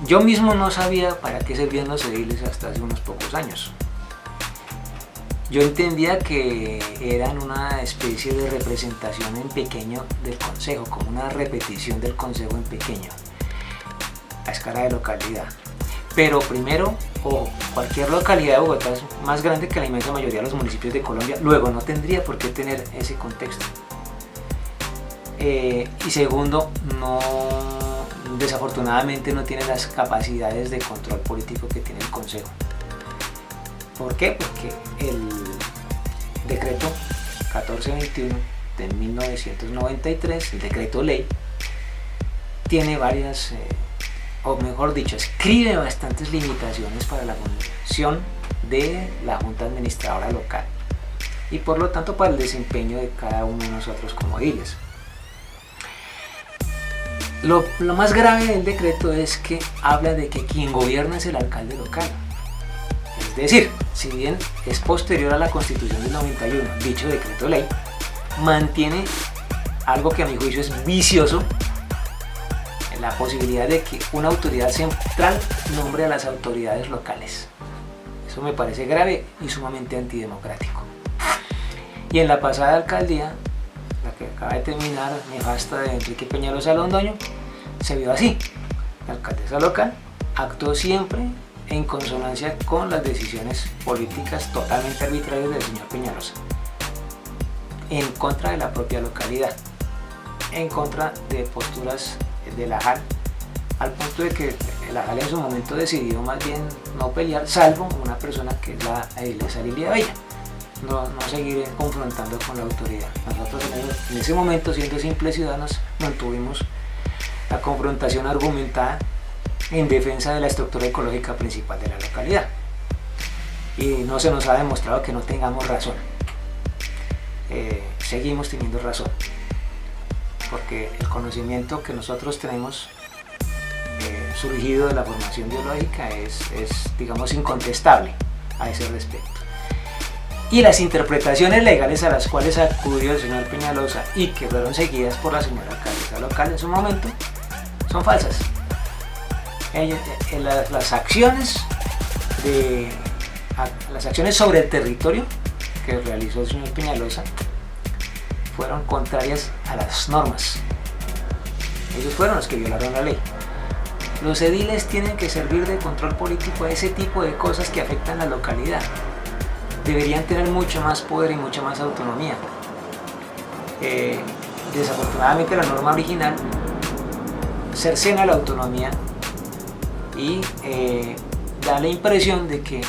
Yo mismo no sabía para qué servían los ediles hasta hace unos pocos años. Yo entendía que eran una especie de representación en pequeño del consejo, como una repetición del consejo en pequeño, a escala de localidad. Pero primero, ojo, cualquier localidad de Bogotá es más grande que la inmensa mayoría de los municipios de Colombia, luego no tendría por qué tener ese contexto. Y segundo, desafortunadamente no tiene las capacidades de control político que tiene el Consejo. ¿Por qué? Porque el decreto 1421 de 1993, el decreto ley, tiene varias, o mejor dicho, escribe bastantes limitaciones para la función de la Junta Administradora Local y por lo tanto para el desempeño de cada uno de nosotros como ediles. Lo más grave del decreto es que habla de que quien gobierna es el alcalde local. Es decir, si bien es posterior a la Constitución del 91, dicho decreto ley mantiene algo que a mi juicio es vicioso, la posibilidad de que una autoridad central nombre a las autoridades locales. Eso me parece grave y sumamente antidemocrático. Y en la pasada alcaldía, la que acaba de terminar, nefasta, de Enrique Peñalosa Londoño, se vio así. La alcaldesa local actuó siempre en consonancia con las decisiones políticas totalmente arbitrarias del señor Peñalosa, en contra de la propia localidad, en contra de posturas de la JAL, al punto de que la JAL en su momento decidió más bien no pelear, salvo una persona que es la edilesa Lilia Bella. No seguir confrontando con la autoridad. Nosotros en ese momento, siendo simples ciudadanos, mantuvimos la confrontación argumentada en defensa de la estructura ecológica principal de la localidad. Y no se nos ha demostrado que no tengamos razón. Seguimos teniendo razón, porque el conocimiento que nosotros tenemos surgido de la formación biológica es, digamos, incontestable a ese respecto. Y las interpretaciones legales a las cuales acudió el señor Peñalosa y que fueron seguidas por la señora alcaldesa local en su momento son falsas. Las acciones sobre el territorio que realizó el señor Peñalosa fueron contrarias a las normas. Ellos fueron los que violaron la ley. Los ediles tienen que servir de control político a ese tipo de cosas que afectan a la localidad. Deberían tener mucho más poder y mucha más autonomía. Desafortunadamente la norma original cercena la autonomía y da la impresión de que,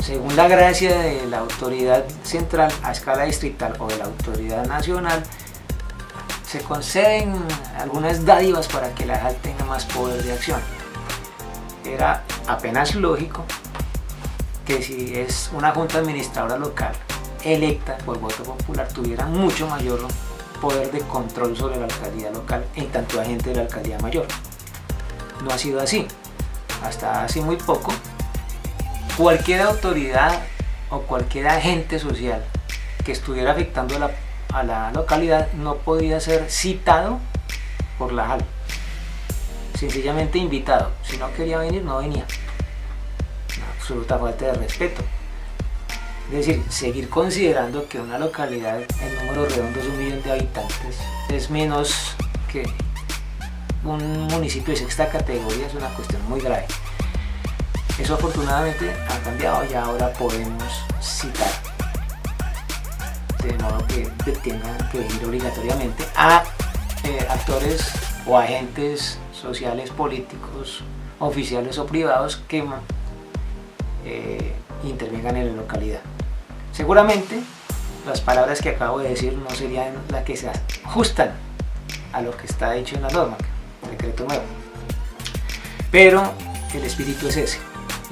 según la gracia de la autoridad central a escala distrital o de la autoridad nacional, se conceden algunas dádivas para que la JAL tenga más poder de acción. Era apenas lógico que si es una junta administradora local electa por voto popular tuviera mucho mayor poder de control sobre la alcaldía local en tanto agente de la alcaldía mayor. No ha sido así. Hasta hace muy poco, cualquier autoridad o cualquier agente social que estuviera afectando a la localidad no podía ser citado por la JAL. Sencillamente invitado. Si no quería venir, no venía. Absoluta falta de respeto. Es decir, seguir considerando que una localidad en números redondos de 1 millón de habitantes es menos que un municipio de sexta categoría es una cuestión muy grave. Eso afortunadamente ha cambiado y ahora podemos citar, de modo que tengan que venir obligatoriamente a actores o agentes sociales, políticos, oficiales o privados que intervengan en la localidad. Seguramente las palabras que acabo de decir no serían las que se ajustan a lo que está dicho en la norma, el decreto nuevo, pero el espíritu es ese,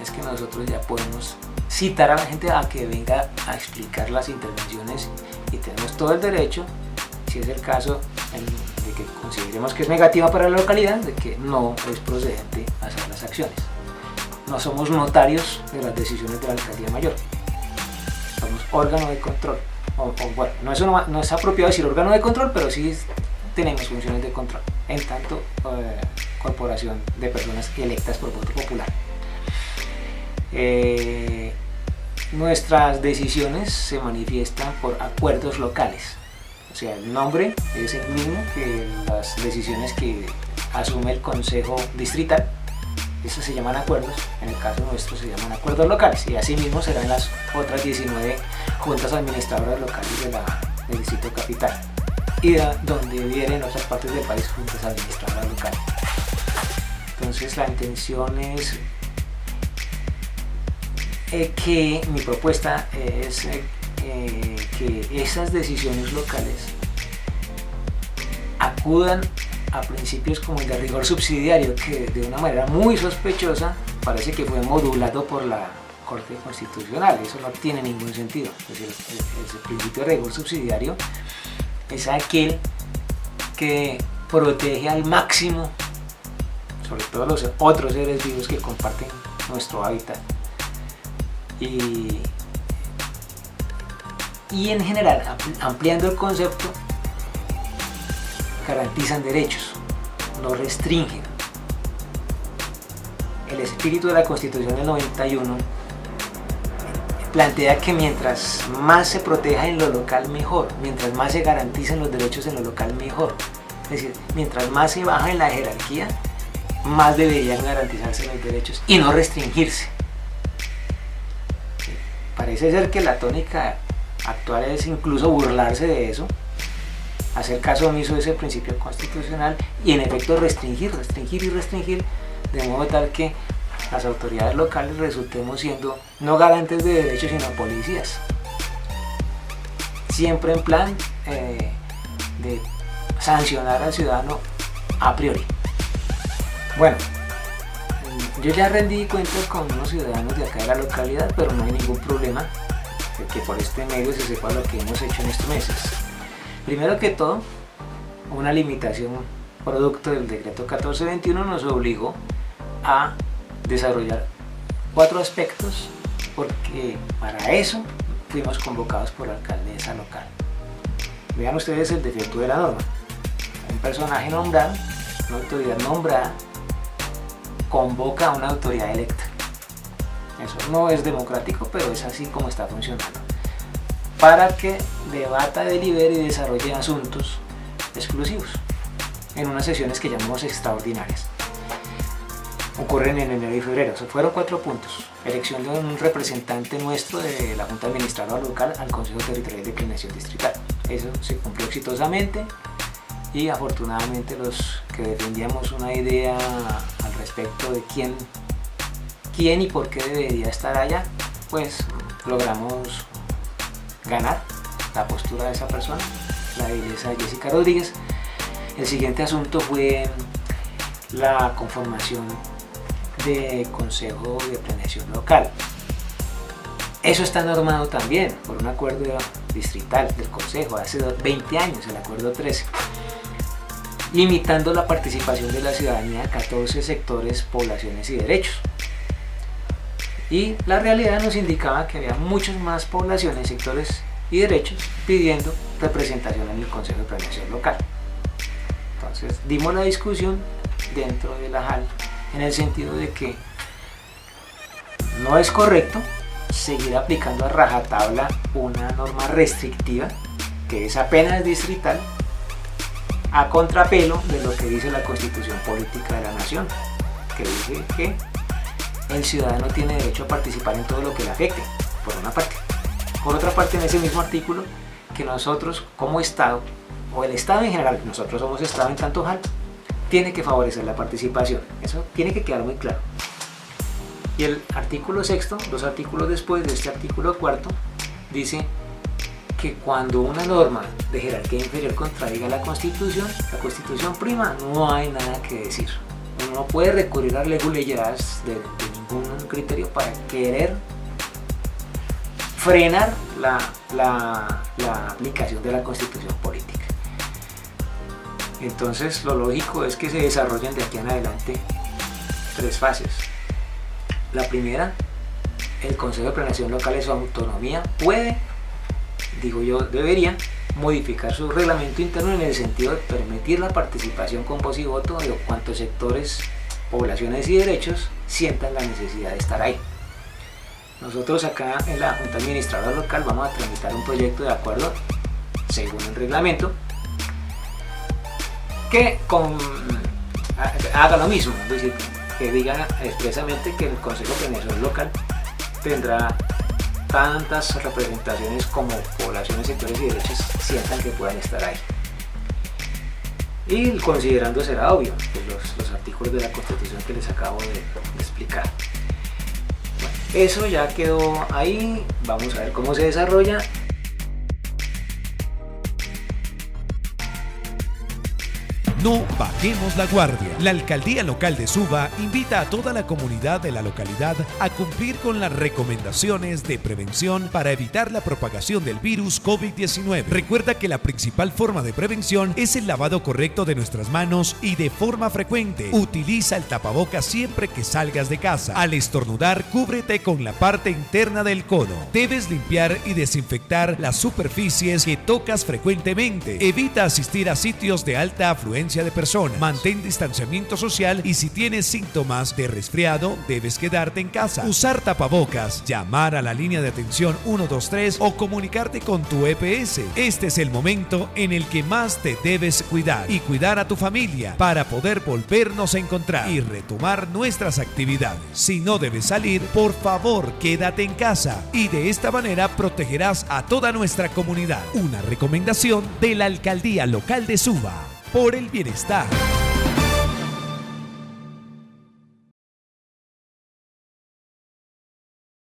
es que nosotros ya podemos citar a la gente a que venga a explicar las intervenciones y tenemos todo el derecho, si es el caso de que consideremos que es negativa para la localidad, de que no es procedente hacer las acciones. No somos notarios de las decisiones de la alcaldía mayor, somos órgano de control. Bueno, no es apropiado decir órgano de control, pero sí tenemos funciones de control, en tanto corporación de personas electas por voto popular. Nuestras decisiones se manifiestan por acuerdos locales, o sea, el nombre es el mismo que las decisiones que asume el Consejo Distrital. Estos se llaman acuerdos, en el caso nuestro se llaman acuerdos locales, y así mismo serán las otras 19 juntas administradoras locales del Distrito Capital, y donde vienen en otras partes del país juntas administradoras locales. Entonces la intención es que mi propuesta es que esas decisiones locales acudan a principios como el de rigor subsidiario, que de una manera muy sospechosa parece que fue modulado por la Corte Constitucional. Eso no tiene ningún sentido. Es decir, el principio de rigor subsidiario es aquel que protege al máximo, sobre todo los otros seres vivos que comparten nuestro hábitat, y en general, ampliando el concepto, garantizan derechos, no restringen. El espíritu de la Constitución del 91 plantea que mientras más se proteja en lo local, mejor. Mientras más se garanticen los derechos en lo local, mejor. Es decir, mientras más se baja en la jerarquía, más deberían garantizarse los derechos y no restringirse. Parece ser que la tónica actual es incluso burlarse de eso, hacer caso omiso de ese principio constitucional y en efecto restringir, de modo tal que las autoridades locales resultemos siendo no garantes de derechos sino policías, siempre en plan de sancionar al ciudadano a priori. Bueno, yo ya rendí cuentas con unos ciudadanos de acá de la localidad, pero no hay ningún problema de que por este medio se sepa lo que hemos hecho en estos meses. Primero que todo, una limitación producto del decreto 1421 nos obligó a desarrollar 4 aspectos, porque para eso fuimos convocados por la alcaldesa local. Vean ustedes el defecto de la norma. Un personaje nombrado, una autoridad nombrada, convoca a una autoridad electa. Eso no es democrático, pero es así como está funcionando, para que debata, delibere y desarrolle asuntos exclusivos en unas sesiones que llamamos extraordinarias. Ocurren en enero y febrero. Fueron 4 puntos. Elección de un representante nuestro de la Junta Administradora Local al Consejo Territorial de Planeación Distrital. Eso se cumplió exitosamente y afortunadamente los que defendíamos una idea al respecto de quién y por qué debería estar allá, pues logramos ganar la postura de esa persona, la iglesia Jessica Rodríguez. El siguiente asunto fue la conformación de Consejo de Planeación Local. Eso está normado también por un acuerdo distrital del Consejo hace 20 años, el acuerdo 13, limitando la participación de la ciudadanía a 14 sectores, poblaciones y derechos. Y la realidad nos indicaba que había muchas más poblaciones, sectores y derechos pidiendo representación en el Consejo de Planeación Local. Entonces dimos la discusión dentro de la JAL en el sentido de que no es correcto seguir aplicando a rajatabla una norma restrictiva que es apenas distrital, a contrapelo de lo que dice la Constitución Política de la Nación, que dice que el ciudadano tiene derecho a participar en todo lo que le afecte, por una parte. Por otra parte, en ese mismo artículo, que nosotros como Estado, o el Estado en general, nosotros somos Estado en tanto JAL, tiene que favorecer la participación. Eso tiene que quedar muy claro. Y el artículo 6, 2 artículos después de este artículo 4, dice que cuando una norma de jerarquía inferior contradiga la Constitución prima, no hay nada que decir. Uno no puede recurrir a leguleyas de ningún criterio para querer frenar la aplicación de la Constitución política. Entonces lo lógico es que se desarrollen de aquí en adelante 3 fases. La primera, el Consejo de Planeación Local en su autonomía puede, digo yo debería, modificar su reglamento interno en el sentido de permitir la participación con voz y voto de cuantos sectores, poblaciones y derechos sientan la necesidad de estar ahí. Nosotros acá en la Junta Administradora Local vamos a tramitar un proyecto de acuerdo según el reglamento que haga lo mismo, es decir, que diga expresamente que el Consejo Planeador Local tendrá tantas representaciones como poblaciones, sectores y derechos sientan que puedan estar ahí. Y considerando, será obvio, los artículos de la Constitución que les acabo de explicar. Bueno, eso ya quedó ahí, vamos a ver cómo se desarrolla. No bajemos la guardia. La Alcaldía Local de Suba invita a toda la comunidad de la localidad a cumplir con las recomendaciones de prevención para evitar la propagación del virus COVID-19. Recuerda que la principal forma de prevención es el lavado correcto de nuestras manos y de forma frecuente. Utiliza el tapabocas siempre que salgas de casa. Al estornudar, cúbrete con la parte interna del codo. Debes limpiar y desinfectar las superficies que tocas frecuentemente. Evita asistir a sitios de alta afluencia de personas. Mantén distanciamiento social y si tienes síntomas de resfriado, debes quedarte en casa. Usar tapabocas, llamar a la línea de atención 123 o comunicarte con tu EPS. Este es el momento en el que más te debes cuidar y cuidar a tu familia para poder volvernos a encontrar y retomar nuestras actividades. Si no debes salir, por favor, quédate en casa y de esta manera protegerás a toda nuestra comunidad. Una recomendación de la Alcaldía Local de Suba. Por el bienestar.